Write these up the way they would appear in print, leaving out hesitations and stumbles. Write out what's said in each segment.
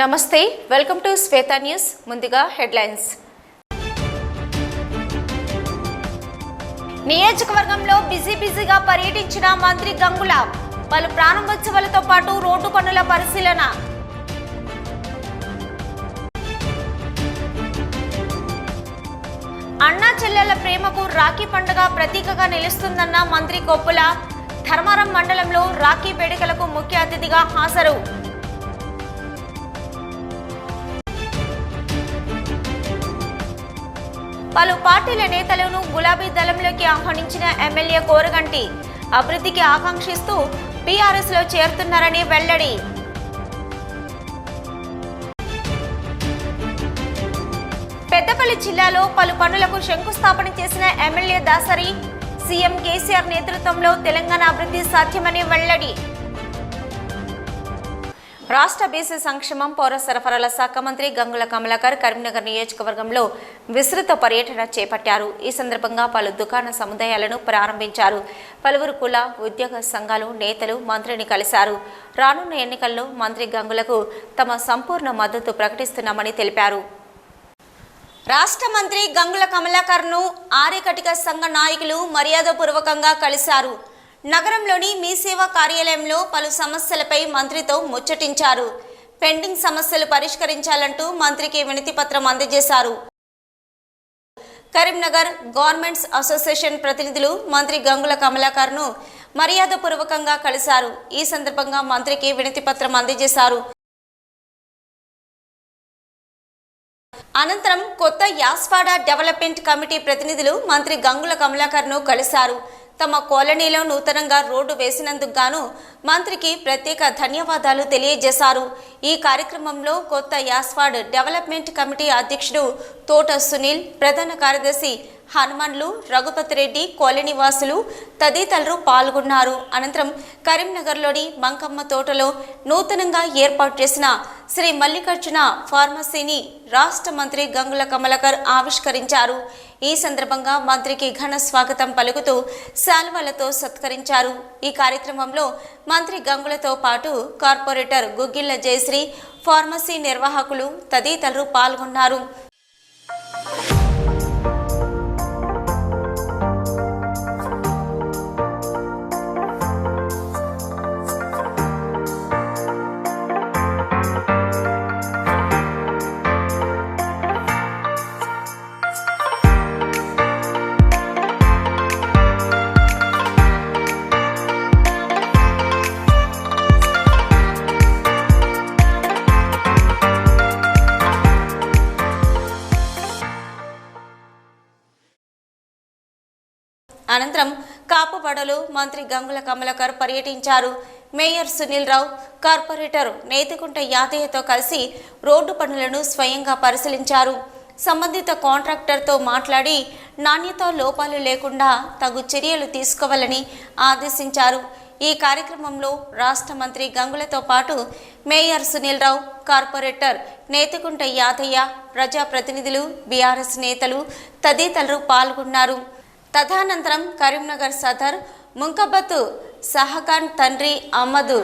నమస్తే welcome to Shweta news ముందుగా headlines నియోజకవర్గంలో బిజీగా పర్యటించిన మంత్రి గంగుల పలు ప్రారంభోత్సవాలతో పాటు రోడ్డు పనుల పరిశీలన అన్నా చెల్లెల ప్రేమకు రాఖీ పండుగ ప్రతీకగా నిలుస్తుందన్న మంత్రి కొప్పుల ధర్మారం మండలంలో రాఖీ వేడుకలకు ముఖ్య అతిథిగా హాజరు పలు పార్టీల నేతలను గులాబీ దళంలోకి ఆహ్వానించిన ఎమ్మెల్యే కోరగంటి అభివృద్ధికి ఆకాంక్షిస్తూ బీఆర్ఎస్ లో చేరుతున్నారని వెల్లడి పెద్దపల్లి జిల్లాలో పలు పనులకు శంకుస్థాపన చేసిన ఎమ్మెల్యే దాసరి సీఎం కేసీఆర్ నేతృత్వంలో తెలంగాణ అభివృద్ధి సాధ్యమని వెల్లడి రాష్ట్ర బీసీ సంక్షేమం పౌర సరఫరాల శాఖ మంత్రి గంగుల కమలాకర్ కరీంనగర్ నియోజకవర్గంలో విస్తృత పర్యటన చేపట్టారు. ఈ సందర్భంగా పలు దుకాణ సముదాయాలను ప్రారంభించారు. పలువురు కుల ఉద్యోగ సంఘాలు నేతలు మంత్రిని కలిశారు. రానున్న ఎన్నికల్లో మంత్రి గంగులకు తమ సంపూర్ణ మద్దతు ప్రకటిస్తున్నామని తెలిపారు. రాష్ట్ర మంత్రి గంగుల కమలాకర్ను ఆర్యకటిక సంఘ నాయకులు మర్యాదపూర్వకంగా కలిశారు. నగరంలోని మీ సేవా కార్యాలయంలో పలు సమస్యలపై మంత్రితో ముచ్చటించారు. పెండింగ్ సమస్యలు పరిష్కరించాలంటూ మంత్రికి వినతి పత్రం అందజేశారు. కరీంనగర్ గవర్నమెంట్స్ అసోసియేషన్ ప్రతినిధులు మంత్రి గంగుల కమలాకర్ను మర్యాదపూర్వకంగా కలిశారు. ఈ సందర్భంగా మంత్రికి వినతి పత్రం అందజేశారు. అనంతరం కొత్త యాస్వాడ డెవలప్మెంట్ కమిటీ ప్రతినిధులు మంత్రి గంగుల కమలాకర్ను కలిశారు. తమ కాలనీలో నూతనంగా రోడ్డు వేసినందుకు గాను మంత్రికి ప్రత్యేక ధన్యవాదాలు తెలియజేశారు. ఈ కార్యక్రమంలో కొత్త యాస్వాడ్ డెవలప్మెంట్ కమిటీ అధ్యక్షుడు తోట సునీల్, ప్రధాన కార్యదర్శి హనుమన్లు, రఘుపతి రెడ్డి, కాలనీ వాసులు తదితరులు పాల్గొన్నారు. అనంతరం కరీంనగర్లోని మంకమ్మ తోటలో నూతనంగా ఏర్పాటు చేసిన శ్రీ మల్లికార్జున ఫార్మసీని రాష్ట్ర మంత్రి గంగుల కమలాకర్ ఆవిష్కరించారు. ఈ సందర్భంగా మంత్రికి ఘన స్వాగతం పలుకుతూ శాల్వాలతో సత్కరించారు. ఈ కార్యక్రమంలో మంత్రి గంగులతో పాటు కార్పొరేటర్ గుగ్గిళ్ల జయశ్రీ, ఫార్మసీ నిర్వాహకులు తదితరులు పాల్గొన్నారు. అనంతరం కాపుపడలో మంత్రి గంగుల కమలాకర్ పర్యటించారు. మేయర్ సునీల్ రావు, కార్పొరేటర్ నేతికుంట యాదయ్యతో కలిసి రోడ్డు పనులను స్వయంగా పరిశీలించారు. సంబంధిత కాంట్రాక్టర్తో మాట్లాడి నాణ్యత లోపాలు లేకుండా తగు చర్యలు తీసుకోవాలని ఆదేశించారు. ఈ కార్యక్రమంలో రాష్ట్ర మంత్రి గంగులతో పాటు మేయర్ సునీల్ రావు, కార్పొరేటర్ నేతికుంట యాదయ్య, ప్రజాప్రతినిధులు, బీఆర్ఎస్ నేతలు తదితరులు పాల్గొన్నారు. తదనంతరం కరీంనగర్ సదర్ ముంకబత్ సహఖాన్ తండ్రి అహ్మద్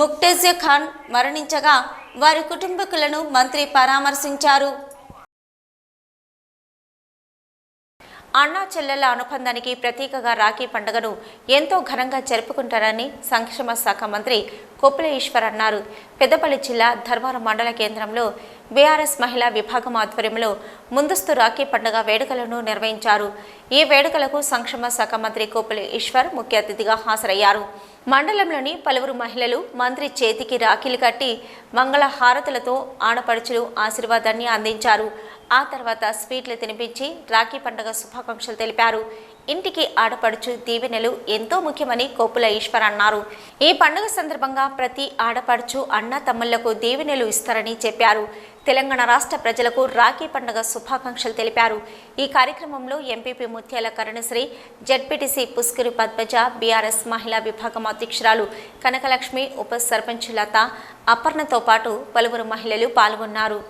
ముక్టేజ్ ఖాన్ మరణించగా వారి కుటుంబీకులను మంత్రి పరామర్శించారు. అన్నా చెల్లెల అనుబంధానికి ప్రతీకగా రాఖీ పండుగను ఎంతో ఘనంగా జరుపుకుంటారని సంక్షేమ శాఖ మంత్రి కొప్పుల ఈశ్వర్ అన్నారు. పెద్దపల్లి జిల్లా ధర్మారం మండల కేంద్రంలో బీఆర్ఎస్ మహిళా విభాగం ఆధ్వర్యంలో ముందస్తు రాఖీ పండుగ వేడుకలను నిర్వహించారు. ఈ వేడుకలకు సంక్షేమ శాఖ మంత్రి కొప్పుల ఈశ్వర్ ముఖ్య అతిథిగా హాజరయ్యారు. మండలంలోని పలువురు మహిళలు మంత్రి చేతికి రాఖీలు కట్టి మంగళ హారతులతో ఆడపడుచులు ఆశీర్వాదాన్ని అందించారు. ఆ తర్వాత స్వీట్లు తినిపించి రాఖీ పండుగ శుభాకాంక్షలు తెలిపారు. ఇంటికి ఆడపడుచు దీవెనలు ఎంతో ముఖ్యమని కొప్పుల ఈశ్వర్ అన్నారు. ఈ పండుగ సందర్భంగా ప్రతి ఆడపడుచు అన్న తమ్ముళ్లకు దీవెనలు ఇస్తారని చెప్పారు. తెలంగాణ రాష్ట్ర ప్రజలకు రాఖీ పండుగ శుభాకాంక్షలు తెలిపారు. ఈ కార్యక్రమంలో ఎంపీపీ ముత్యాల కరుణశ్రీ, జెడ్పీటీసీ పుష్కరి పద్మజ, బీఆర్ఎస్ మహిళా విభాగం అధ్యక్షురాలు కనకలక్ష్మి, ఉప సర్పంచ్ లత, అపర్ణతో పాటు పలువురు మహిళలు పాల్గొన్నారు.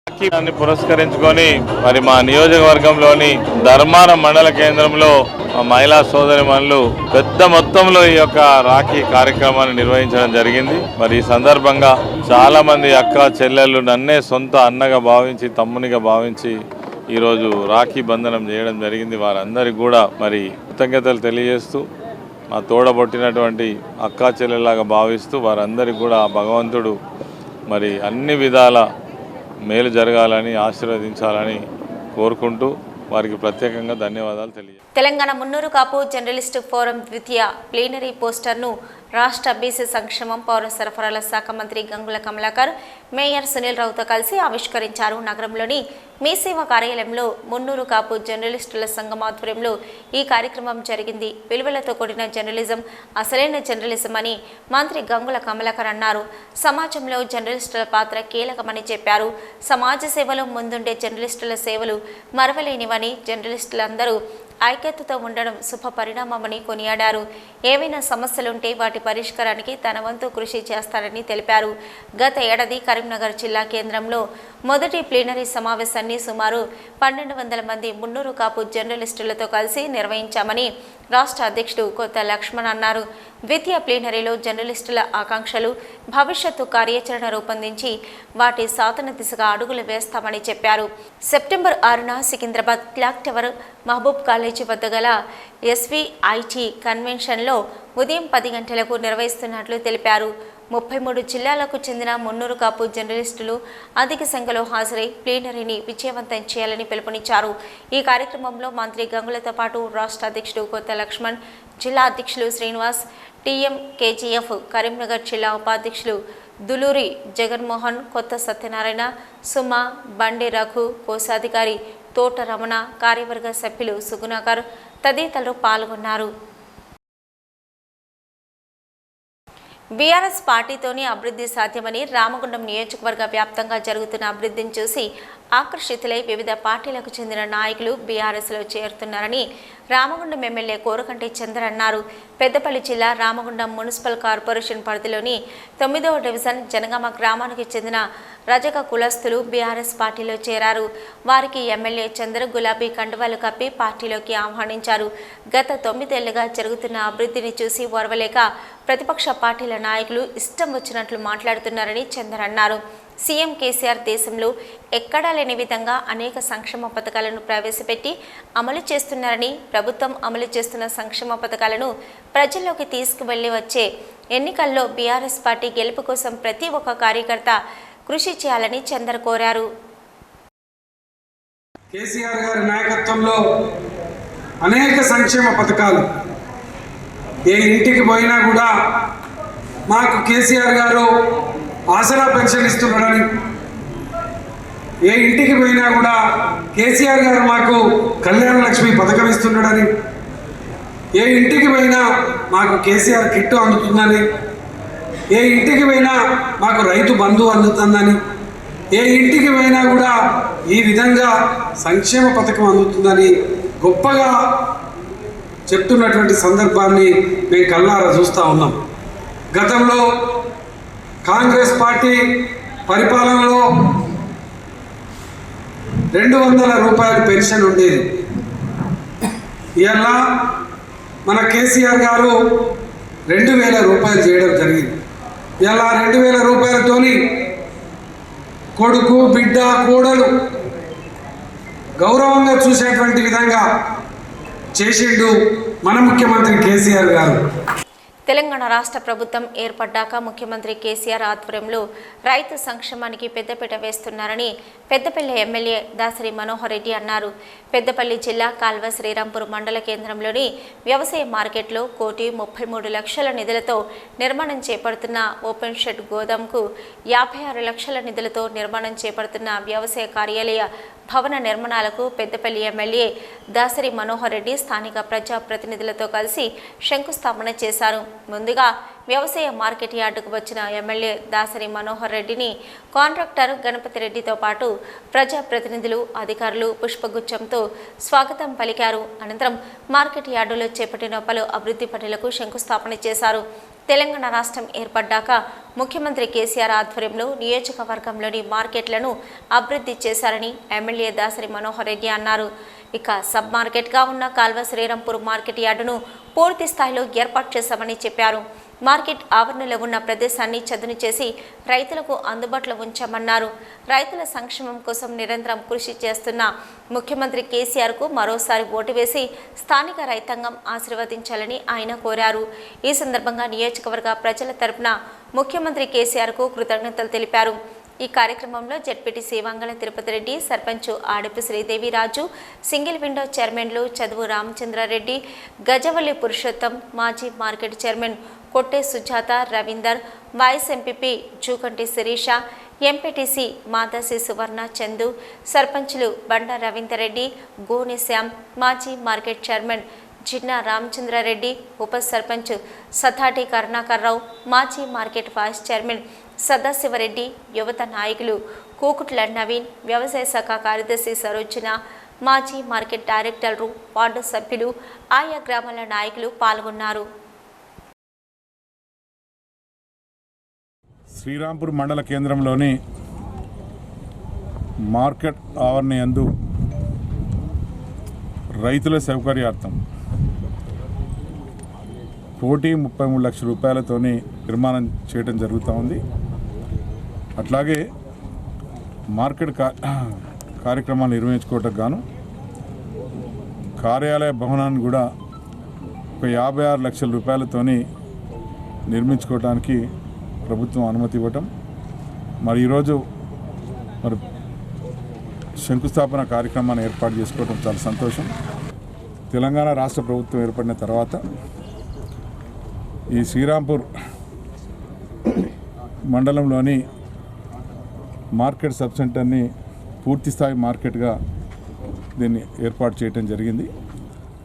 దాన్ని పురస్కరించుకొని మరి మా నియోజకవర్గంలోని ధర్మారం మండల కేంద్రంలో మహిళా సోదరిమణులు పెద్ద మొత్తంలో ఈ యొక్క రాఖీ కార్యక్రమాన్ని నిర్వహించడం జరిగింది. మరి ఈ సందర్భంగా చాలా మంది అక్క చెల్లెళ్ళు నన్నే సొంత అన్నగా భావించి తమ్మునిగా భావించి ఈరోజు రాఖీ బంధనం చేయడం జరిగింది. వారందరికీ కూడా మరి కృతజ్ఞతలు తెలియజేస్తూ మా తోడబొట్టినటువంటి అక్కా చెల్లెలాగా భావిస్తూ వారందరికీ కూడా భగవంతుడు మరి అన్ని విధాల మేలు జరగాలని ఆశీర్వదించాలని కోరుకుంటూ వారికి ప్రత్యేకంగా ధన్యవాదాలు తెలియజేస్తాను. తెలంగాణ మున్నూరు కాపు జర్నలిస్టు ఫోరం ద్వితీయ ప్లీనరీ పోస్టర్ను రాష్ట్ర బీసీ సంక్షేమం పౌర సరఫరాల శాఖ మంత్రి గంగుల కమలాకర్ మేయర్ సునీల్ రావుతో కలిసి ఆవిష్కరించారు. నగరంలోని మీ సేవ కార్యాలయంలో మున్నూరు కాపు జర్నలిస్టుల సంఘం ఆధ్వర్యంలో ఈ కార్యక్రమం జరిగింది. విలువలతో కూడిన జర్నలిజం అసలైన జర్నలిజం అని మంత్రి గంగుల కమలాకర్ అన్నారు. సమాజంలో జర్నలిస్టుల పాత్ర కీలకమని చెప్పారు. సమాజ సేవలో ముందుండే జర్నలిస్టుల సేవలు మరవలేనివని, జర్నలిస్టులందరూ ఐక్యతతో ఉండడం శుభ పరిణామమని కొనియాడారు. ఏవైనా సమస్యలుంటే వాటి పరిష్కారానికి తన వంతు కృషి చేస్తారని తెలిపారు. గత ఏడాది కరీంనగర్ జిల్లా కేంద్రంలో మొదటి ప్లీనరీ సమావేశాన్ని సుమారు 1200 మంది మున్నూరు కాపు జర్నలిస్టులతో కలిసి నిర్వహించామని రాష్ట్ర అధ్యక్షుడు కొత్త లక్ష్మణ్ అన్నారు. ద్వితీయ ప్లీనరీలో జర్నలిస్టుల ఆకాంక్షలు, భవిష్యత్తు కార్యాచరణ రూపొందించి వాటి సాధన దిశగా అడుగులు వేస్తామని చెప్పారు. సెప్టెంబర్ 6న Secunderabad clock tower Mahbub college వద్ద గల ఎస్వీఐటీ కన్వెన్షన్లో ఉదయం 10 గంటలకు నిర్వహిస్తున్నట్లు తెలిపారు. 33 జిల్లాలకు చెందిన మున్నూరు కాపు జర్నలిస్టులు అధిక సంఖ్యలో హాజరై ప్లీనరీని విజయవంతం చేయాలని పిలుపునిచ్చారు. ఈ కార్యక్రమంలో మంత్రి గంగులతో పాటు రాష్ట్ర అధ్యక్షుడు కొత్త లక్ష్మణ్, జిల్లా అధ్యక్షులు శ్రీనివాస్, టీఎంకేజీఎఫ్ కరీంనగర్ జిల్లా ఉపాధ్యక్షులు దులూరి జగన్మోహన్, కొత్త సత్యనారాయణ, సుమ, బండి రఘు, కోశాధికారి తోట రమణ, కార్యవర్గ సభ్యులు సుగుణాకర్ తదితరులు పాల్గొన్నారు. బీఆర్ఎస్ పార్టీతోనే అభివృద్ధి సాధ్యమని, రామగుండం నియోజకవర్గ వ్యాప్తంగా జరుగుతున్న అభివృద్ధిని చూసి ఆకర్షితులై వివిధ పార్టీలకు చెందిన నాయకులు బీఆర్ఎస్లో చేరుతున్నారని రామగుండం ఎమ్మెల్యే కోరకంటి చంద్ర అన్నారు. పెద్దపల్లి జిల్లా రామగుండం మున్సిపల్ కార్పొరేషన్ పరిధిలోని 9వ డివిజన్ జనగామ గ్రామానికి చెందిన రజక కులస్తులు బీఆర్ఎస్ పార్టీలో చేరారు. వారికి ఎమ్మెల్యే చంద్ర గులాబీ కండువాలు కప్పి పార్టీలోకి ఆహ్వానించారు. గత 9 ఏళ్లుగా జరుగుతున్న అభివృద్ధిని చూసి ఓర్వలేక ప్రతిపక్ష పార్టీల నాయకులు ఇష్టం వచ్చినట్లు మాట్లాడుతున్నారని చంద్ర అన్నారు. సీఎం కేసీఆర్ దేశంలో ఎక్కడా లేని విధంగా అనేక సంక్షేమ పథకాలను ప్రవేశపెట్టి అమలు చేస్తున్నారని, ప్రభుత్వం అమలు చేస్తున్న సంక్షేమ పథకాలను ప్రజల్లోకి తీసుకువెళ్లి వచ్చే ఎన్నికల్లో బీఆర్ఎస్ పార్టీ గెలుపు కోసం ప్రతి ఒక్క కార్యకర్త కృషి చేయాలని చంద్ర కోరారు. కేసీఆర్ గారి నాయకత్వంలో అనేక సంక్షేమ పథకాలు ఏ ఇంటికి పోయినా కూడా మాకు కేసీఆర్ గారు ఆసరా పెన్షన్ ఇస్తున్నాడని, ఏ ఇంటికి పోయినా కూడా కేసీఆర్ గారు మాకు కళ్యాణ లక్ష్మి పథకం ఇస్తున్నాడని, ఏ ఇంటికి పోయినా మాకు కేసీఆర్ కిట్ అందుతుందని, ఏ ఇంటికి పోయినా మాకు రైతు బంధు అందుతుందని, ఏ ఇంటికి పోయినా కూడా ఈ విధంగా సంక్షేమ పథకం అందుతుందని గొప్పగా చెప్తున్నటువంటి సందర్భాన్ని మేము కళ్ళారా చూస్తూ ఉన్నాం. గతంలో కాంగ్రెస్ పార్టీ పరిపాలనలో 200 రూపాయల పెన్షన్ ఉండేది. ఇలా మన కేసీఆర్ గారు 2000 రూపాయలు చేయడం జరిగింది. ఇలా 2000 రూపాయలతోని కొడుకు, బిడ్డ, కోడలు గౌరవంగా చూసేటువంటి విధంగా చేసిండు మన ముఖ్యమంత్రి కేసీఆర్ గారు. తెలంగాణ రాష్ట్ర ప్రభుత్వం ఏర్పడ్డాక ముఖ్యమంత్రి కేసీఆర్ ఆధ్వర్యంలో రైతు సంక్షేమానికి పెద్దపీట వేస్తున్నారని పెద్దపల్లి ఎమ్మెల్యే దాసరి మనోహర్ రెడ్డి అన్నారు. పెద్దపల్లి జిల్లా కాల్వ శ్రీరాంపూర్ మండల కేంద్రంలోని వ్యవసాయ మార్కెట్లో 1,33 లక్షల నిధులతో నిర్మాణం చేపడుతున్న ఓపెన్ షెడ్ గోదాంకు 56 లక్షల నిధులతో నిర్మాణం చేపడుతున్న వ్యవసాయ కార్యాలయ భవన నిర్మాణాలకు పెద్దపల్లి ఎమ్మెల్యే దాసరి మనోహర్ రెడ్డి స్థానిక ప్రజాప్రతినిధులతో కలిసి శంకుస్థాపన చేశారు. ముందుగా వ్యవసాయ మార్కెట్ యార్డుకు వచ్చిన ఎమ్మెల్యే దాసరి మనోహర్ రెడ్డిని కాంట్రాక్టర్ గణపతి రెడ్డితో పాటు ప్రజాప్రతినిధులు, అధికారులు పుష్పగుచ్చంతో స్వాగతం పలికారు. అనంతరం మార్కెట్ యార్డులో చేపట్టిన పలు అభివృద్ధి పనులకు శంకుస్థాపన చేశారు. తెలంగాణ రాష్ట్రం ఏర్పడ్డాక ముఖ్యమంత్రి కేసీఆర్ ఆధ్వర్యంలో నియోజకవర్గంలోని మార్కెట్లను అభివృద్ధి చేశారని ఎమ్మెల్యే దాసరి మనోహర్ రెడ్డి అన్నారు. ఇక సబ్ మార్కెట్గా ఉన్న కాల్వ శ్రీరాంపూర్ మార్కెట్ యార్డును పూర్తి స్థాయిలో ఏర్పాటు చేశామని చెప్పారు. మార్కెట్ ఆవరణలో ఉన్న ప్రదేశాన్ని చదును చేసి రైతులకు అందుబాటులో ఉంచామన్నారు. రైతుల సంక్షేమం కోసం నిరంతరం కృషి చేస్తున్న ముఖ్యమంత్రి కేసీఆర్కు మరోసారి ఓటు వేసి స్థానిక రైతాంగం ఆశీర్వదించాలని ఆయన కోరారు. ఈ సందర్భంగా నియోజకవర్గ ప్రజల తరపున ముఖ్యమంత్రి కేసీఆర్కు కృతజ్ఞతలు తెలిపారు. ఈ కార్యక్రమంలో ZPTC Vangala Tirupati Reddy, sarpanch Adipu Sridevi Raju, single window చైర్మన్లు చదువు రామచంద్రారెడ్డి, గజవల్లి పురుషోత్తం, మాజీ market chairman Kotte Sujatha, Ravinder, vice MPP Jukanti Sirisha, MPTC Madasi Suvarna Chandu, సర్పంచ్లు బండ రవీందర్ రెడ్డి, గోనె శ్యామ్, మాజీ మార్కెట్ చైర్మన్ జిన్నా రామచంద్రారెడ్డి, ఉప సర్పంచ్ సతాటి కరుణాకర్రావు, మాజీ మార్కెట్ వైస్ చైర్మన్ సదాశివరెడ్డి, యువత నాయకులు కూకుట్ల నవీన్, వ్యవసాయ శాఖ కార్యదర్శి సరోజన, మాజీ మార్కెట్ డైరెక్టర్లు, వార్డు సభ్యులు, ఆయా గ్రామాల నాయకులు పాల్గొన్నారు. శ్రీరాంపూర్ మండల కేంద్రంలోని మార్కెట్ ఆవరణ యందు రైతుల సౌకర్యార్థం 1,33 లక్షల రూపాయలతోని నిర్మాణం చేయడం జరుగుతూ ఉంది. అట్లాగే మార్కెట్ కార్యక్రమాలు నిర్వహించుకోవటానికి గాను కార్యాలయ భవనాన్ని కూడా ఒక 56 లక్షల రూపాయలతోని నిర్మించుకోవడానికి ప్రభుత్వం అనుమతి ఇవ్వటం, మరి ఈరోజు మరి శంకుస్థాపన కార్యక్రమాన్ని ఏర్పాటు చేసుకోవడం చాలా సంతోషం. తెలంగాణ రాష్ట్ర ప్రభుత్వం ఏర్పడిన తర్వాత ఈ శ్రీరాంపూర్ మండలంలోని మార్కెట్ సబ్ సెంటర్ని పూర్తిస్థాయి మార్కెట్గా దీన్ని ఏర్పాటు చేయడం జరిగింది.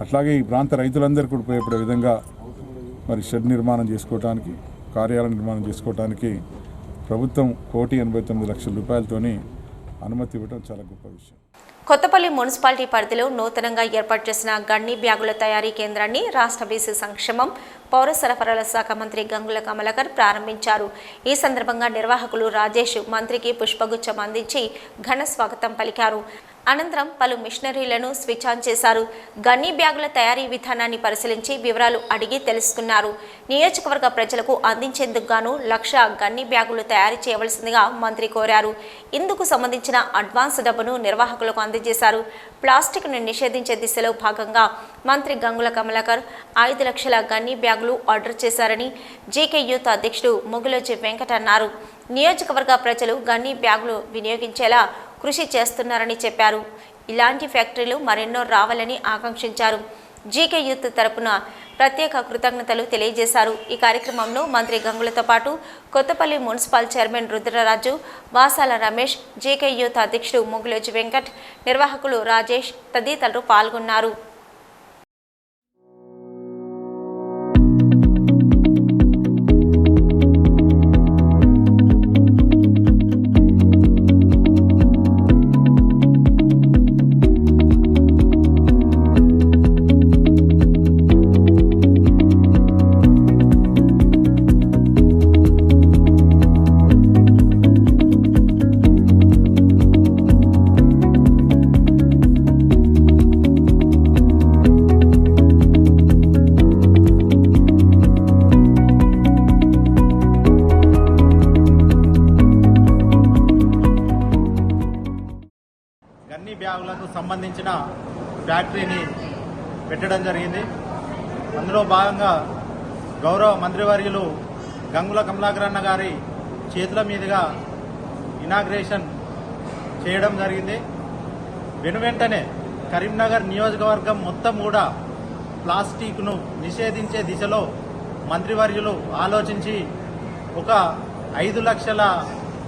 అట్లాగే ఈ ప్రాంత రైతులందరికీ కూడా ఉపయోగపడే విధంగా మరి షెడ్ నిర్మాణం చేసుకోవడానికి, కార్యాలయం నిర్మాణం చేసుకోవడానికి ప్రభుత్వం 1,89 లక్షల రూపాయలతోని అనుమతి ఇవ్వడం చాలా గొప్ప విషయం. కొత్తపల్లి మున్సిపాలిటీ పరిధిలో నూతనంగా ఏర్పాటు చేసిన గన్ని బ్యాగుల తయారీ కేంద్రాన్ని రాష్ట్ర బీసీ సంక్షేమం, పౌర సరఫరాల శాఖ మంత్రి గంగుల కమలాకర్ ప్రారంభించారు. ఈ సందర్భంగా నిర్వాహకులు రాజేష్ మంత్రికి పుష్పగుచ్చం అందించి ఘన స్వాగతం పలికారు. అనంతరం పలు మిషనరీలను స్విచ్ ఆన్ చేశారు. గన్నీ బ్యాగుల తయారీ విధానాన్ని పరిశీలించి వివరాలు అడిగి తెలుసుకున్నారు. నియోజకవర్గ ప్రజలకు అందించేందుకు గాను 1,00,000 గన్నీ బ్యాగులు తయారు చేయవలసిందిగా మంత్రి కోరారు. ఇందుకు సంబంధించిన అడ్వాన్స్ డబ్బును నిర్వాహకులకు అందజేశారు. ప్లాస్టిక్ను నిషేధించే దిశలో భాగంగా మంత్రి గంగుల కమలాకర్ 5 లక్షల గన్నీ బ్యాగులు ఆర్డర్ చేశారని జీకే యూత్ అధ్యక్షుడు ముగులోజి వెంకట్ అన్నారు. నియోజకవర్గ ప్రజలు గన్నీ బ్యాగులు వినియోగించేలా కృషి చేస్తున్నారని చెప్పారు. ఇలాంటి ఫ్యాక్టరీలు మరెన్నో రావాలని ఆకాంక్షించారు. జీకే యూత్ తరపున ప్రత్యేక కృతజ్ఞతలు తెలియజేశారు. ఈ కార్యక్రమంలో మంత్రి గంగులతో పాటు Kothapalli municipal chairman Rudraraju, Vasala Ramesh, GK youth అధ్యక్షుడు ముగులోజి వెంకట్, నిర్వాహకులు రాజేష్ తదితరులు పాల్గొన్నారు. బ్యాగులకు సంబంధించిన ఫ్యాక్టరీని పెట్టడం జరిగింది. అందులో భాగంగా గౌరవ మంత్రివర్యులు గంగుల కమలాకర్ అన్న గారి చేతుల మీదుగా ఇనాగ్రేషన్ చేయడం జరిగింది. వెనువెంటనే కరీంనగర్ నియోజకవర్గం మొత్తం కూడా ప్లాస్టిక్ను నిషేధించే దిశలో మంత్రివర్యులు ఆలోచించి ఒక 5 లక్షల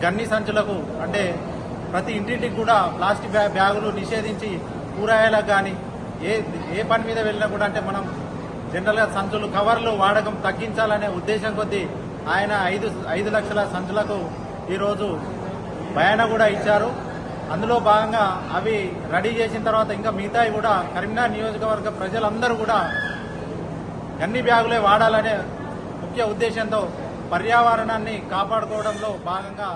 గన్ని సంచులకు, అంటే ప్రతి ఇంటింటికి కూడా ప్లాస్టిక్ బ్యాగులు నిషేధించి కూరగాయలకు కానీ ఏ పని మీద వెళ్ళినా కూడా, అంటే మనం జనరల్గా సంచులు, కవర్లు వాడకం తగ్గించాలనే ఉద్దేశం కొద్దీ ఆయన 5 లక్షల సంచులకు ఈరోజు బయానా కూడా ఇచ్చారు. అందులో భాగంగా అవి రెడీ చేసిన తర్వాత ఇంకా మిగతాయి కూడా కరీంనగర్ నియోజకవర్గ ప్రజలందరూ కూడా గన్ని బ్యాగులే వాడాలనే ఒక ముఖ్య ఉద్దేశంతో పర్యావరణాన్ని కాపాడుకోవడంలో భాగంగా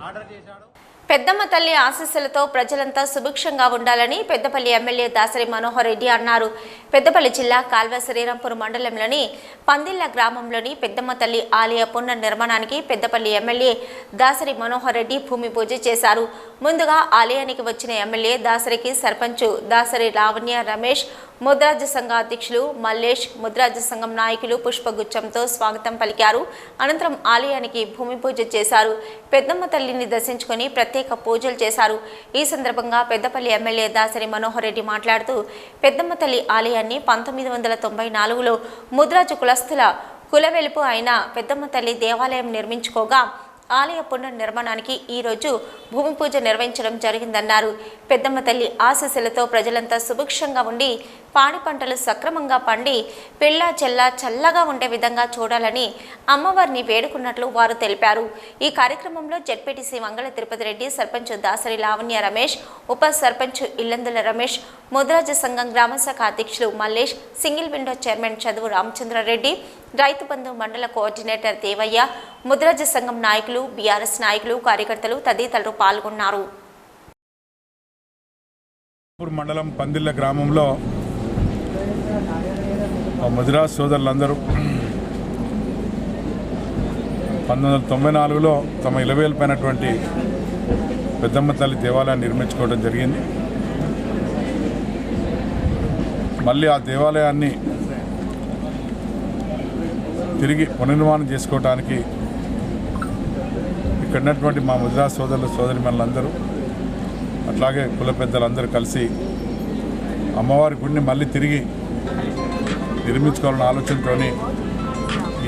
ఆర్డర్ చేశాడు. పెద్దమ్మ తల్లి ఆశీస్సులతో ప్రజలంతా సుభిక్షంగా ఉండాలని పెద్దపల్లి ఎమ్మెల్యే దాసరి మనోహర్ రెడ్డి అన్నారు. పెద్దపల్లి జిల్లా కాల్వ శ్రీరాంపూర్ మండలంలోని పందిళ్ల గ్రామంలోని పెద్దమ్మ తల్లి ఆలయ పునర్నిర్మాణానికి పెద్దపల్లి ఎమ్మెల్యే దాసరి మనోహర్ రెడ్డి భూమి పూజ చేశారు. ముందుగా ఆలయానికి వచ్చిన ఎమ్మెల్యే దాసరికి సర్పంచ్ దాసరి లావణ్య రమేష్, ముద్రాజ సంఘ అధ్యక్షులు మల్లేష్, ముద్రాజ సంఘం నాయకులు పుష్పగుచ్చంతో స్వాగతం పలికారు. అనంతరం ఆలయానికి భూమి పూజ చేశారు. పెద్దమ్మ తల్లిని దర్శించుకుని ప్రత్యేక పూజలు చేశారు. ఈ సందర్భంగా పెద్దపల్లి ఎమ్మెల్యే దాసరి మనోహర్ రెడ్డి మాట్లాడుతూ పెద్దమ్మ తల్లి ఆలయాన్ని 1994లో ముద్రాజు కులస్తుల కులవెలుపు అయిన పెద్దమ్మ తల్లి దేవాలయం నిర్మించుకోగా ఆలయ పునర్నిర్మాణానికి ఈరోజు భూమి పూజ నిర్వహించడం జరిగిందన్నారు. పెద్దమ్మ తల్లి ఆశీస్సులతో ప్రజలంతా సుభిక్షంగా ఉండి పాడి పంటలు సక్రమంగా పండి పిల్ల చెల్ల చల్లగా ఉండే విధంగా చూడాలని అమ్మవారిని వేడుకున్నట్లు వారు తెలిపారు. ఈ కార్యక్రమంలో జెడ్పీటీసీ మంగళ తిరుపతి రెడ్డి, సర్పంచ్ దాసరి లావణ్య రమేష్, ఉప సర్పంచ్ ఇల్లందుల రమేష్, ముద్రాజ సంఘం గ్రామశాఖ అధ్యక్షులు మల్లేష్, సింగిల్ విండో చైర్మన్ చదువు రామచంద్రారెడ్డి, రైతు బంధు మండల కోఆర్డినేటర్ దేవయ్య, ముద్రాజ సంఘం నాయకులు, బీఆర్ఎస్ నాయకులు, కార్యకర్తలు తదితరులు పాల్గొన్నారు. మండలం పందిళ్ళ గ్రామంలో ముద్రాజ్ సోదరులందరూ 1994లో తమ ఇలవేల్పైనటువంటి పెద్దమ్మ తల్లి దేవాలయాన్ని నిర్మించుకోవడం జరిగింది. మళ్ళీ ఆ దేవాలయాన్ని తిరిగి పునర్నిర్మాణం చేసుకోవడానికి ఇక్కడ ఉన్నటువంటి మా ముద్రాజ్ సోదరులు సోదరిమణులందరూ అట్లాగే కుల పెద్దలందరూ కలిసి అమ్మవారి గుడిని మళ్ళీ తిరిగి నిర్మించుకోవాలన్న ఆలోచనతో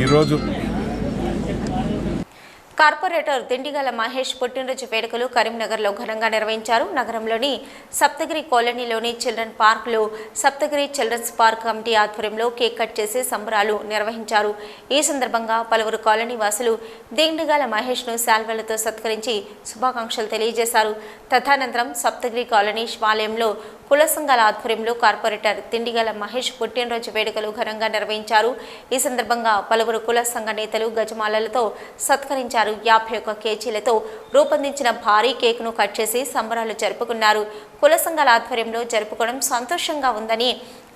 ఈరోజు కార్పొరేటర్ దిండిగల మహేష్ పుట్టినరోజు వేడుకలు కరీంనగర్లో ఘనంగా నిర్వహించారు. నగరంలోని సప్తగిరి కాలనీలోని చిల్డ్రన్ పార్క్లో సప్తగిరి చిల్డ్రన్స్ పార్క్ కమిటీ ఆధ్వర్యంలో కేక్ కట్ చేసి సంబరాలు నిర్వహించారు. ఈ సందర్భంగా పలువురు కాలనీ వాసులు దిండిగల మహేష్ను శాల్వలతో సత్కరించి శుభాకాంక్షలు తెలియజేశారు. తదనంతరం సప్తగిరి కాలనీ శివాలయంలో కుల సంఘాల ఆధ్వర్యంలో కార్పొరేటర్ దిండిగల మహేష్ పుట్టినరోజు వేడుకలు ఘనంగా నిర్వహించారు. ఈ సందర్భంగా పలువురు కుల సంఘ నేతలు గజమాలలతో సత్కరించారు. 51 కేజీలతో రూపొందించిన భారీ కేక్ను కట్ చేసి సంబరాలు జరుపుకున్నారు. కుల సంఘాల ఆధ్వర్యంలో జరుపుకోవడం సంతోషంగా ఉందని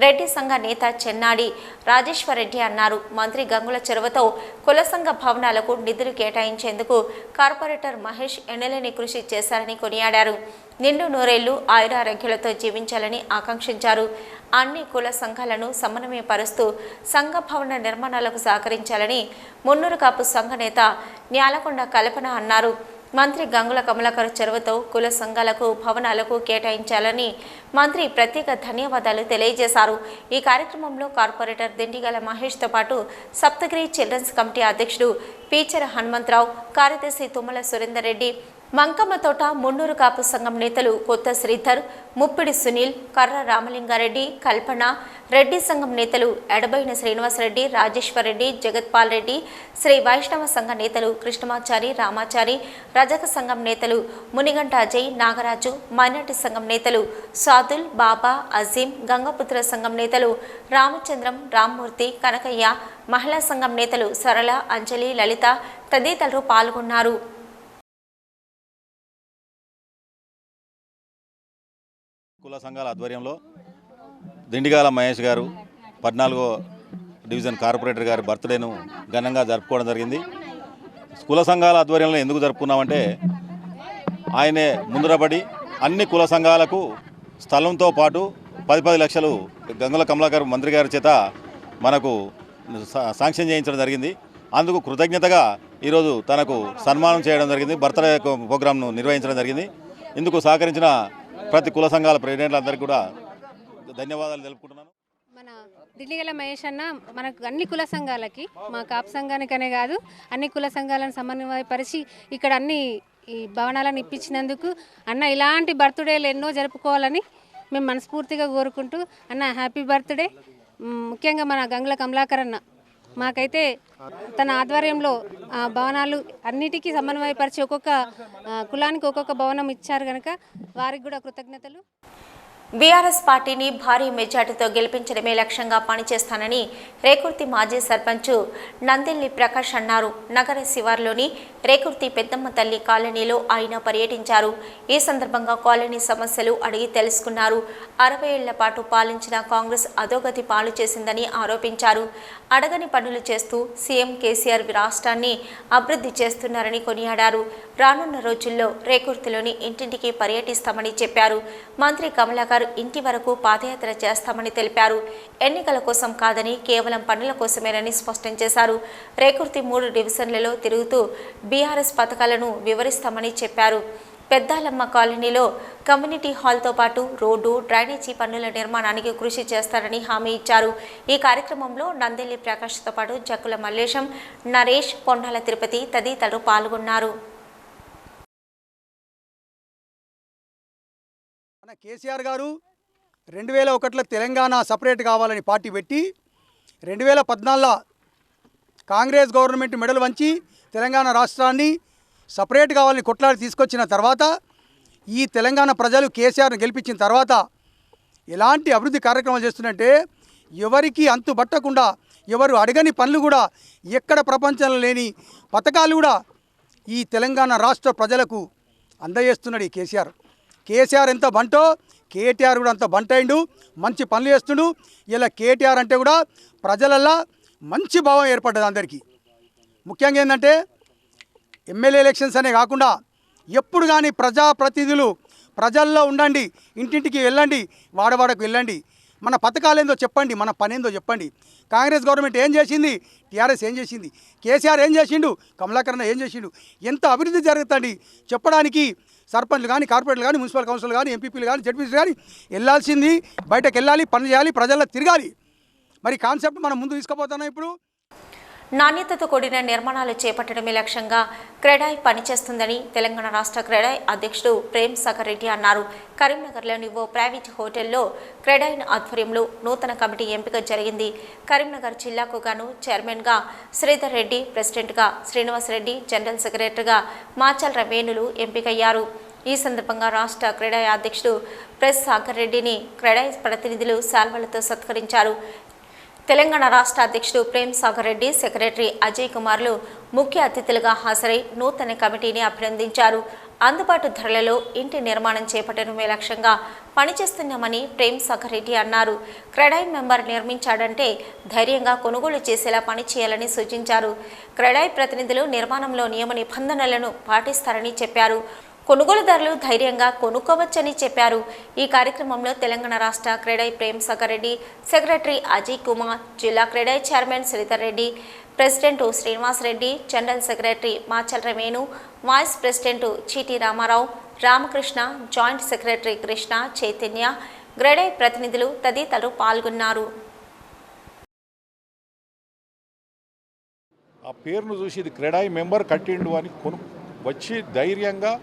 రెడ్డి సంఘ నేత చెన్నాడి రాజేశ్వర్ రెడ్డి అన్నారు. మంత్రి గంగుల చొరవతో కుల సంఘ భవనాలకు నిధులు కేటాయించేందుకు కార్పొరేటర్ మహేష్ ఎన్నెలేని కృషి చేశారని కొనియాడారు. నిండు నూరేళ్లు ఆయురారోగ్యాలతో జీవించాలని ఆకాంక్షించారు. అన్ని కుల సంఘాలను సమన్వయపరుస్తూ సంఘ భవన నిర్మాణాలకు సహకరించాలని మున్నూరు కాపు సంఘ నేత న్యాలకొండ కల్పన అన్నారు. మంత్రి గంగుల కమలాకర్ చొరవతో కుల సంఘాలకు భవనాలకు కేటాయించాలని మంత్రి ప్రత్యేక ధన్యవాదాలు తెలియజేశారు. ఈ కార్యక్రమంలో కార్పొరేటర్ దిండిగల మహేష్తో పాటు సప్తగిరి చిల్డ్రన్స్ కమిటీ అధ్యక్షుడు పీచర హనుమంతరావు, కార్యదర్శి తుమ్మల సురేందర్ రెడ్డి, మంకమ్మ తోట మున్నూరు కాపు సంఘం నేతలు కొత్త శ్రీధర్, ముప్పిడి సునీల్, కర్ర రామలింగారెడ్డి, కల్పన, రెడ్డి సంఘం నేతలు ఎడబైన శ్రీనివాసరెడ్డి, రాజేశ్వర్ రెడ్డి, జగత్పాల్ రెడ్డి, శ్రీ వైష్ణవ సంఘ నేతలు కృష్ణమాచారి, రామాచారి, రజక సంఘం నేతలు మునిగంట అజయ్, నాగరాజు, మైనార్టీ సంఘం నేతలు సాదుల్, బాబా, అజీం, గంగపుత్ర సంఘం నేతలు రామచంద్రం, రామ్మూర్తి, కనకయ్య, మహిళా సంఘం నేతలు సరళ, అంజలి, లలిత తదితరులు పాల్గొన్నారు. కుల సంఘాల ఆధ్వర్యంలో దిండిగాల మహేష్ గారు 14వ డివిజన్ కార్పొరేటర్ గారి బర్త్డేను ఘనంగా జరుపుకోవడం జరిగింది. కుల సంఘాల ఆధ్వర్యంలో ఎందుకు జరుపుకున్నామంటే ఆయనే ముందరపడి అన్ని కుల సంఘాలకు స్థలంతో పాటు 10 లక్షలు గంగుల కమలాకర్ మంత్రి గారి చేత మనకు శాంక్షన్ చేయించడం జరిగింది. అందుకు కృతజ్ఞతగా ఈరోజు తనకు సన్మానం చేయడం జరిగింది. బర్త్డే ప్రోగ్రాంను నిర్వహించడం జరిగింది. ఇందుకు సహకరించిన ప్రతి కుల సంఘాల ప్రెసిడెంట్లందరికీ కూడా ధన్యవాదాలు తెలుపుకుంటున్నాను. మన దిండిగల మహేష్ అన్న మనకు అన్ని కుల సంఘాలకి, మా కాపు సంఘానికనే కాదు అన్ని కుల సంఘాలను సమన్వయపరిచి ఇక్కడ అన్ని ఈ భవనాలను ఇప్పించినందుకు అన్న ఇలాంటి బర్త్డేలు ఎన్నో జరుపుకోవాలని మేము మనస్ఫూర్తిగా కోరుకుంటూ అన్న హ్యాపీ బర్త్డే. ముఖ్యంగా మన గంగుల కమలాకర్ అన్న మాకైతే తన ఆధ్వర్యంలో భవనాలు అన్నిటికీ సమన్వయపరిచి ఒక్కొక్క కులానికి ఒక్కొక్క భవనం ఇచ్చారు కనుక వారికి కూడా కృతజ్ఞతలు. బీఆర్ఎస్ పార్టీని భారీ మెజార్టీతో గెలిపించడమే లక్ష్యంగా పనిచేస్తానని రేకుర్తి మాజీ సర్పంచ్ నందెల్లి ప్రకాష్ అన్నారు. నగర శివార్లోని రేకుర్తి పెద్దమ్మ తల్లి కాలనీలో ఆయన పర్యటించారు. ఈ సందర్భంగా కాలనీ సమస్యలు అడిగి తెలుసుకున్నారు. 60 ఏళ్ల పాటు పాలించిన కాంగ్రెస్ అధోగతి పాలు చేసిందని ఆరోపించారు. అడగని పనులు చేస్తూ సీఎం కేసీఆర్ రాష్ట్రాన్ని అభివృద్ధి చేస్తున్నారని కొనియాడారు. రానున్న రోజుల్లో రేకుర్తిలోని ఇంటింటికి పర్యటిస్తామని చెప్పారు. మంత్రి కమలాకర్ ఇంటి వరకు పాదయాత్ర చేస్తామని తెలిపారు. ఎన్నికల కోసం కాదని కేవలం పనుల కోసమేనని స్పష్టం చేశారు. రేకుర్తి 3 డివిజన్లలో తిరుగుతూ బీఆర్ఎస్ పథకాలను వివరిస్తామని చెప్పారు. పెద్దాలమ్మ కాలనీలో కమ్యూనిటీ హాల్తో పాటు రోడ్డు, డ్రైనేజీ పనుల నిర్మాణానికి కృషి చేస్తారని హామీ ఇచ్చారు. ఈ కార్యక్రమంలో నందెల్లి ప్రకాష్తో పాటు జక్కుల మల్లేశం, నరేష్, పొన్నాల తిరుపతి తదితరులు పాల్గొన్నారు. మన కేసీఆర్ గారు 2001లో తెలంగాణ సపరేట్ కావాలని పార్టీ పెట్టి 2014లో కాంగ్రెస్ గవర్నమెంట్ మెడలు వంచి తెలంగాణ రాష్ట్రాన్ని సపరేట్ కావాలని కొట్లాడి తీసుకొచ్చిన తర్వాత ఈ తెలంగాణ ప్రజలు కేసీఆర్ని గెలిపించిన తర్వాత ఎలాంటి అభివృద్ధి కార్యక్రమాలు చేస్తున్నట్టే ఎవరికి అంతు పట్టకుండా ఎవరు అడగని పనులు కూడా ఎక్కడ ప్రపంచంలో లేని పథకాలు కూడా ఈ తెలంగాణ రాష్ట్ర ప్రజలకు అందజేస్తున్నాడు ఈ కేసీఆర్. కేసీఆర్ ఎంత బంటో కేటీఆర్ కూడా అంత బంటైండు, మంచి పనులు చేస్తుండు. ఇలా కేటీఆర్ అంటే కూడా ప్రజలల్లో మంచి భావం ఏర్పడ్డది అందరికీ. ముఖ్యంగా ఏంటంటే ఎమ్మెల్యే ఎలక్షన్స్ అనే కాకుండా ఎప్పుడు కానీ ప్రజాప్రతినిధులు ప్రజల్లో ఉండండి, ఇంటింటికి వెళ్ళండి, వాడవాడకు వెళ్ళండి, మన పథకాలు ఏందో చెప్పండి, మన పని ఏందో చెప్పండి. కాంగ్రెస్ గవర్నమెంట్ ఏం చేసింది, టీఆర్ఎస్ ఏం చేసింది, కేసీఆర్ ఏం చేసిండు, కమలాకర్ ఏం చేసిండు, ఎంత అభివృద్ధి జరుగుతుంది చెప్పడానికి సర్పంచ్లు కానీ, కార్పొరేట్లు కానీ, మున్సిపల్ కౌన్సిల్ కానీ, ఎంపీపీలు కానీ, జడ్పీసీలు కానీ వెళ్ళాల్సింది, బయటకు వెళ్ళాలి, పని చేయాలి, ప్రజల్లో తిరగాలి. మరి కాన్సెప్ట్ మనం ముందు తీసుకుపోతున్నాం. ఇప్పుడు నాణ్యతతో కూడిన నిర్మాణాలు చేపట్టడమే లక్ష్యంగా క్రెడాయ్ పనిచేస్తుందని తెలంగాణ రాష్ట్ర క్రెడాయ్ అధ్యక్షుడు ప్రేమ్ సాగర్ రెడ్డి అన్నారు. కరీంనగర్లోని ఓ ప్రైవేట్ హోటల్లో క్రెడాయ్ ఆధ్వర్యంలో నూతన కమిటీ ఎంపిక జరిగింది. కరీంనగర్ జిల్లాకు గాను చైర్మన్గా శ్రీధర్ రెడ్డి, ప్రెసిడెంట్గా శ్రీనివాస్ రెడ్డి, జనరల్ సెక్రటరీగా మాచల్ వేణులు ఎంపికయ్యారు. ఈ సందర్భంగా రాష్ట్ర క్రెడాయ్ అధ్యక్షుడు ప్రెస్ సాగర్ రెడ్డిని క్రెడాయ్ ప్రతినిధులు శాల్వలతో సత్కరించారు. తెలంగాణ రాష్ట్ర అధ్యక్షుడు ప్రేమ్ సాగర్ రెడ్డి, సెక్రటరీ అజయ్ కుమార్లు ముఖ్య అతిథులుగా హాజరై నూతన కమిటీని అభినందించారు. అందుబాటు ధరలలో ఇంటి నిర్మాణం చేపట్టడమే లక్ష్యంగా పనిచేస్తున్నామని ప్రేమ్ సాగర్ రెడ్డి అన్నారు. క్రెడాయ్ మెంబర్ నిర్మించాడంటే ధైర్యంగా కొనుగోలు చేసేలా పనిచేయాలని సూచించారు. క్రెడాయ్ ప్రతినిధులు నిర్మాణంలో నియమ నిబంధనలను పాటిస్తారని చెప్పారు. కొనుగోలుదారులు ధైర్యంగా కొనుక్కోవచ్చని చెప్పారు. ఈ కార్యక్రమంలో తెలంగాణ రాష్ట్ర క్రెడాయ్ ప్రేమ్ సాగర్ రెడ్డి, సెక్రటరీ అజయ్ కుమార్, జిల్లా CREDAI chairman Sridhar Reddy, president Srinivas Reddy, general secretary Machal Venu, vice president Cheeti Ramarao, Ramakrishna, joint secretary Krishna, Chaitanya, CREDAI ప్రతినిధులు తదితరులు పాల్గొన్నారు. ఆ పేరును చూసి ఇది క్రెడాయ్ మెంబర్ కట్టిండు అని వచ్చి ధైర్యంగా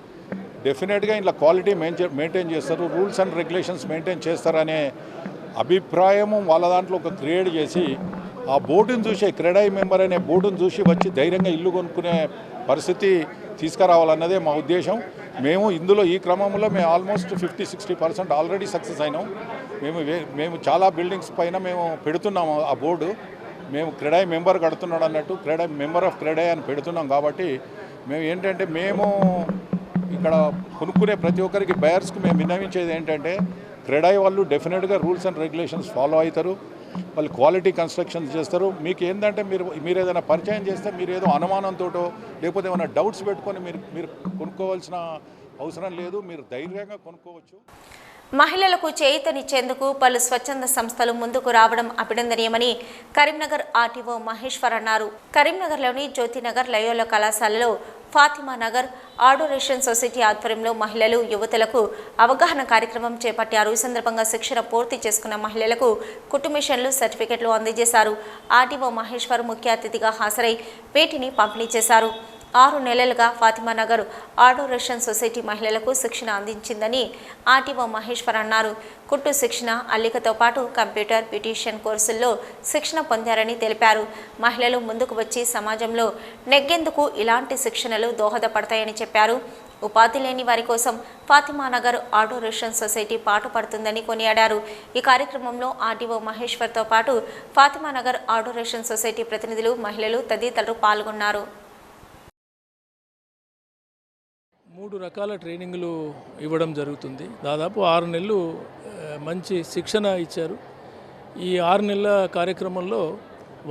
డెఫినెట్గా ఇలా క్వాలిటీ మెయింటైన్ చేస్తారు, రూల్స్ అండ్ రెగ్యులేషన్స్ మెయింటైన్ చేస్తారనే అభిప్రాయము వాళ్ళ దాంట్లో ఒక క్రియేట్ చేసి ఆ బోర్డును చూసి క్రెడాయ్ మెంబర్ అనే బోర్డును చూసి వచ్చి ధైర్యంగా ఇల్లు కొనుక్కునే పరిస్థితి తీసుకురావాలన్నదే మా ఉద్దేశం. మేము ఇందులో ఈ క్రమంలో మేము ఆల్మోస్ట్ 50-60% ఆల్రెడీ సక్సెస్ అయినాం. మేము చాలా బిల్డింగ్స్ పైన మేము పెడుతున్నాము ఆ బోర్డు. మేము క్రెడాయ్ మెంబర్ కడుతున్నాడు అన్నట్టు క్రెడాయ్ మెంబర్ ఆఫ్ క్రెడాయ్ అని పెడుతున్నాం. కాబట్టి మేము ఏంటంటే మేము ఇక్కడ కొనుక్కునే ప్రతి ఒక్కరికి బయర్స్కి మేము విన్నవించేది ఏంటంటే క్రెడాయ్ వాళ్ళు డెఫినెట్గా రూల్స్ అండ్ రెగ్యులేషన్స్ ఫాలో అవుతారు, వాళ్ళు క్వాలిటీ కన్స్ట్రక్షన్స్ చేస్తారు. మీకు ఏంటంటే మీరు ఏదైనా పరిచయం చేస్తే మీరు ఏదో అనుమానంతో లేకపోతే ఏమైనా డౌట్స్ పెట్టుకొని మీరు కొనుక్కోవాల్సిన అవసరం లేదు, మీరు ధైర్యంగా కొనుక్కోవచ్చు. మహిళలకు చేయూతనిచ్చేందుకు పలు స్వచ్ఛంద సంస్థలు ముందుకు రావడం అభినందనీయమని కరీంనగర్ ఆర్టీఓ మహేశ్వర్ అన్నారు. కరీంనగర్లోని జ్యోతినగర్ లయోలా కళాశాలలో ఫాతిమా నగర్ ఆడోరేషన్ సొసైటీ ఆధ్వర్యంలో మహిళలు, యువతులకు అవగాహన కార్యక్రమం చేపట్టారు. ఈ సందర్భంగా శిక్షణ పూర్తి చేసుకున్న మహిళలకు కుటుంబిషన్లు, సర్టిఫికెట్లు అందజేశారు. ఆర్టీఓ మహేశ్వర్ ముఖ్య అతిథిగా హాజరై వీటిని పంపిణీ చేశారు. 6 నెలలుగా ఫాతిమా నగర్ ఆడోరేషన్ సొసైటీ మహిళలకు శిక్షణ అందించిందని ఆర్టీఓ మహేశ్వర్ అన్నారు. కుట్టు శిక్షణ, అల్లికతో పాటు కంప్యూటర్, బ్యూటీషియన్ కోర్సుల్లో శిక్షణ పొందారని తెలిపారు. మహిళలు ముందుకు వచ్చి సమాజంలో నెగ్గేందుకు ఇలాంటి శిక్షణలు దోహదపడతాయని చెప్పారు. ఉపాధి లేని వారి కోసం ఫాతిమా నగర్ ఆడోరేషన్ సొసైటీ పాటుపడుతుందని కొనియాడారు. ఈ కార్యక్రమంలో ఆర్టీఓ మహేశ్వర్తో పాటు ఫాతిమా నగర్ ఆడోరేషన్ సొసైటీ ప్రతినిధులు, మహిళలు తదితరులు పాల్గొన్నారు. 3 రకాల ట్రైనింగ్లు ఇవ్వడం జరుగుతుంది. దాదాపు 6 నెలలు మంచి శిక్షణ ఇచ్చారు. ఈ 6 నెలల కార్యక్రమంలో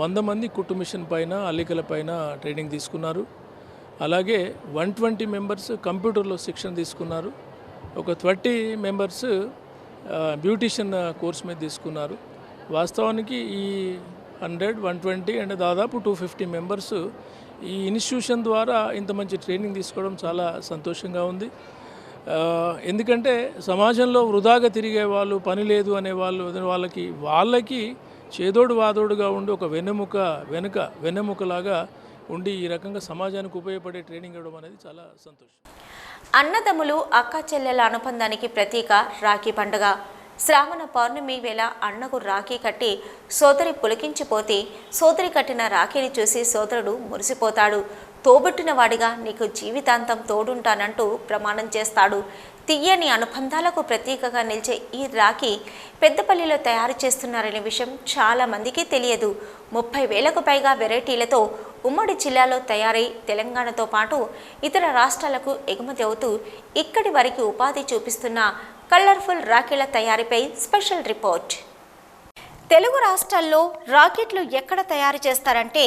100 మంది కుట్టు మిషన్ పైన, అల్లికల పైన ట్రైనింగ్ తీసుకున్నారు. అలాగే 120 మెంబర్స్ కంప్యూటర్లో శిక్షణ తీసుకున్నారు. ఒక 30 మెంబర్స్ బ్యూటీషియన్ కోర్స్ మీద తీసుకున్నారు. వాస్తవానికి ఈ 100, 120 అండ్ దాదాపు 250 మెంబర్స్ ఈ ఇన్స్టిట్యూషన్ ద్వారా ఇంత మంచి ట్రైనింగ్ తీసుకోవడం చాలా సంతోషంగా ఉంది. ఎందుకంటే సమాజంలో వృధాగా తిరిగే వాళ్ళు, పని లేదు అనే వాళ్ళకి చేదోడు వాదోడుగా ఉండి ఒక వెన్నెముకలాగా ఉండి ఈ రకంగా సమాజానికి ఉపయోగపడే ట్రైనింగ్ ఇవ్వడం అనేది చాలా సంతోషం. అన్నదమ్ములు, అక్క చెల్లెల అనుబంధానికి ప్రతీక రాఖీ పండుగ. శ్రావణ పౌర్ణమి వేళ అన్నకు రాఖీ కట్టి సోదరి పులికించిపోతే సోదరి కట్టిన రాఖీని చూసి సోదరుడు మురిసిపోతాడు. తోబుట్టిన వాడిగా నీకు జీవితాంతం తోడుంటానంటూ ప్రమాణం చేస్తాడు. తీయని అనుబంధాలకు ప్రతీకగా నిలిచే ఈ రాఖీ పెద్దపల్లిలో తయారు చేస్తున్నారనే విషయం చాలా మందికి తెలియదు. 30,000కు పైగా వెరైటీలతో ఉమ్మడి జిల్లాలో తయారై తెలంగాణతో పాటు ఇతర రాష్ట్రాలకు ఎగుమతి అవుతూ ఇక్కడి వారికి ఉపాధి చూపిస్తున్న కలర్ఫుల్ రాఖీల తయారీపై స్పెషల్ రిపోర్ట్. తెలుగు రాష్ట్రాల్లో రాకెట్లు ఎక్కడ తయారు చేస్తారంటే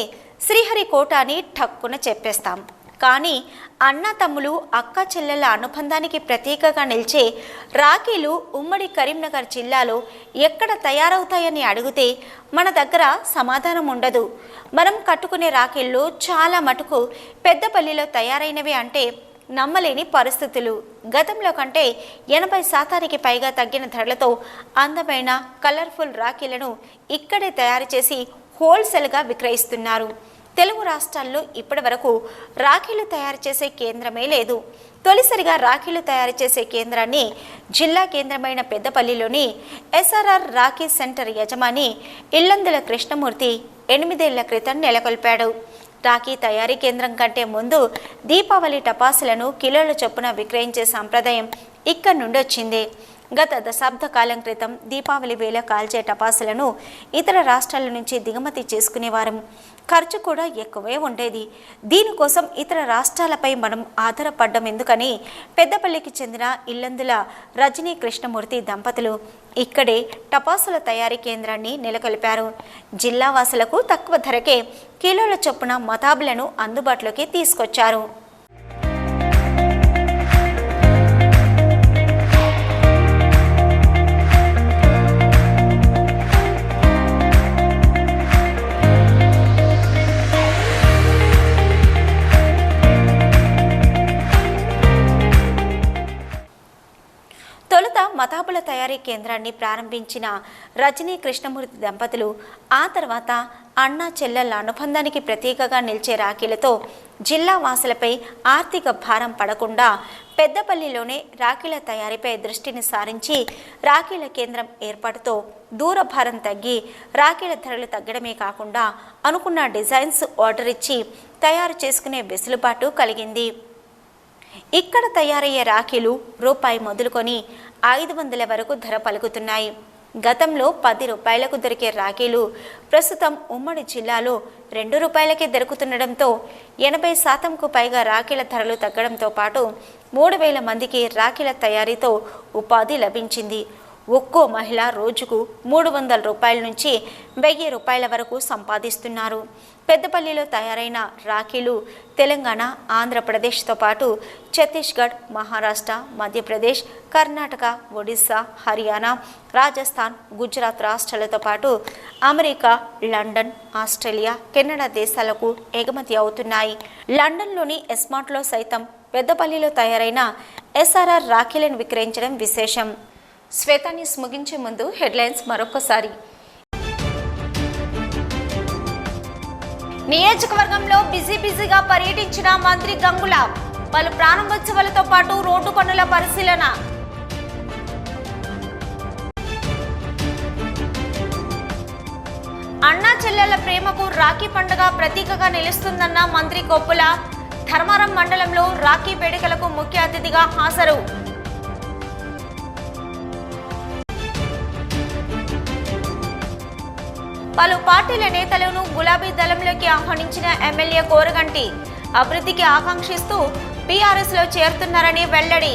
శ్రీహరికోట అని ఠక్కున చెప్పేస్తాం. కానీ అన్న తమ్ములు, అక్క చెల్లెళ్ళ అనుబంధానికి ప్రతీకగా నిలిచే రాఖీలు ఉమ్మడి కరీంనగర్ జిల్లాలో ఎక్కడ తయారవుతాయని అడిగితే మన దగ్గర సమాధానం ఉండదు. మనం కట్టుకునే రాఖీళ్ళు చాలా మటుకు పెద్దపల్లిలో తయారైనవి అంటే నమ్మలేని పరిస్థితులు. గతంలో కంటే 80% పైగా తగ్గిన ధరలతో అందమైన కలర్ఫుల్ రాఖీలను ఇక్కడే తయారు చేసి హోల్సేల్గా విక్రయిస్తున్నారు. తెలుగు రాష్ట్రాల్లో ఇప్పటి వరకు రాఖీలు తయారు చేసే కేంద్రమే లేదు. తొలిసారిగా రాఖీలు తయారు చేసే కేంద్రాన్ని జిల్లా కేంద్రమైన పెద్దపల్లిలోని ఎస్ఆర్ఆర్ రాఖీ సెంటర్ యజమాని ఇల్లందుల కృష్ణమూర్తి 8 ఏళ్ల క్రితం నెలకొల్పాడు. రాఖీ తయారీ కేంద్రం కంటే ముందు దీపావళి టపాసులను కిలోల చొప్పున విక్రయించే సంప్రదాయం ఇక్కడి నుండి వచ్చింది. గత దశాబ్ద కాలం క్రితం దీపావళి వేళ కాల్చే టపాసులను ఇతర రాష్ట్రాల నుంచి దిగుమతి చేసుకునేవారం. ఖర్చు కూడా ఎక్కువే ఉండేది. దీనికోసం ఇతర రాష్ట్రాలపై మనం ఆధారపడ్డం ఎందుకని పెద్దపల్లికి చెందిన ఇల్లందుల రజనీ కృష్ణమూర్తి దంపతులు ఇక్కడే టపాసుల తయారీ కేంద్రాన్ని నెలకొల్పారు. జిల్లా వాసులకు తక్కువ ధరకే కిలోల చొప్పున మతాబులను అందుబాటులోకి తీసుకొచ్చారు. మతాబుల తయారీ కేంద్రాన్ని ప్రారంభించిన రజనీ కృష్ణమూర్తి దంపతులు ఆ తర్వాత అన్నా చెల్లెళ్ళ అనుబంధానికి ప్రతీకగా నిలిచే రాఖీలతో జిల్లా వాసులపై ఆర్థిక భారం పడకుండా పెద్దపల్లిలోనే రాఖీల తయారీపై దృష్టిని సారించి రాఖీల కేంద్రం ఏర్పాటుతో దూర భారం తగ్గి రాఖీల ధరలు తగ్గడమే కాకుండా అనుకున్న డిజైన్స్ ఆర్డర్ ఇచ్చి తయారు చేసుకునే వెసులుబాటు కలిగింది. ఇక్కడ తయారయ్యే రాఖీలు రూపాయి మొదలుకొని 500 వరకు ధర పలుకుతున్నాయి. గతంలో 10 రూపాయలకు దొరికే రాఖీలు ప్రస్తుతం ఉమ్మడి జిల్లాలో 2 రూపాయలకే దొరుకుతుండడంతో 80%కు పైగా రాఖీల ధరలు తగ్గడంతో పాటు 3000 మందికి రాఖీల తయారీతో ఉపాధి లభించింది. ఒక్కో మహిళ రోజుకు 300 రూపాయల నుంచి 1000 రూపాయల వరకు సంపాదిస్తున్నారు. పెద్దపల్లిలో తయారైన రాఖీలు తెలంగాణ, ఆంధ్రప్రదేశ్తో పాటు ఛత్తీస్గఢ్, మహారాష్ట్ర, మధ్యప్రదేశ్, కర్ణాటక, ఒడిశా, హర్యానా, రాజస్థాన్, గుజరాత్ రాష్ట్రాలతో పాటు అమెరికా, లండన్, ఆస్ట్రేలియా, కెనడా దేశాలకు ఎగుమతి అవుతున్నాయి. లండన్లోని ఎస్మార్ట్లో సైతం పెద్దపల్లిలో తయారైన ఎస్ఆర్ఆర్ రాఖీలను విక్రయించడం విశేషం. శ్వేతా న్యూస్ ముగించే ముందు హెడ్లైన్స్ మరొకసారి. నియోజకవర్గంలో బిజీగా పర్యటించిన మంత్రి గంగుల పలు ప్రారంభోత్సవాలతో పాటు రోడ్డు పనుల పరిశీలన. అన్నా చెల్లెల ప్రేమకు రాఖీ పండుగ ప్రతీకగా నిలుస్తుందన్న మంత్రి కొప్పుల. ధర్మారం మండలంలో రాఖీ వేడుకలకు ముఖ్య అతిథిగా హాజరు. పలు పార్టీల నేతలను గులాబీ దళంలోకి ఆహ్వానించిన ఎమ్మెల్యే కోరగంటి. అభివృద్ధికి ఆకాంక్షిస్తూ బీఆర్ఎస్ లో చేరుతున్నారని వెల్లడి.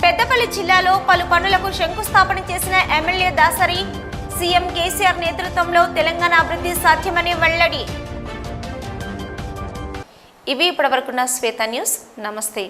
పెద్దపల్లి జిల్లాలో పలు పనులకు శంకుస్థాపన చేసిన ఎమ్మెల్యే దాసరి. సీఎం కేసీఆర్ నేతృత్వంలో తెలంగాణ అభివృద్ధి సాధ్యమని వెల్లడి. ఇవి ఇప్పటివరకున్న శ్వేత న్యూస్. నమస్తే.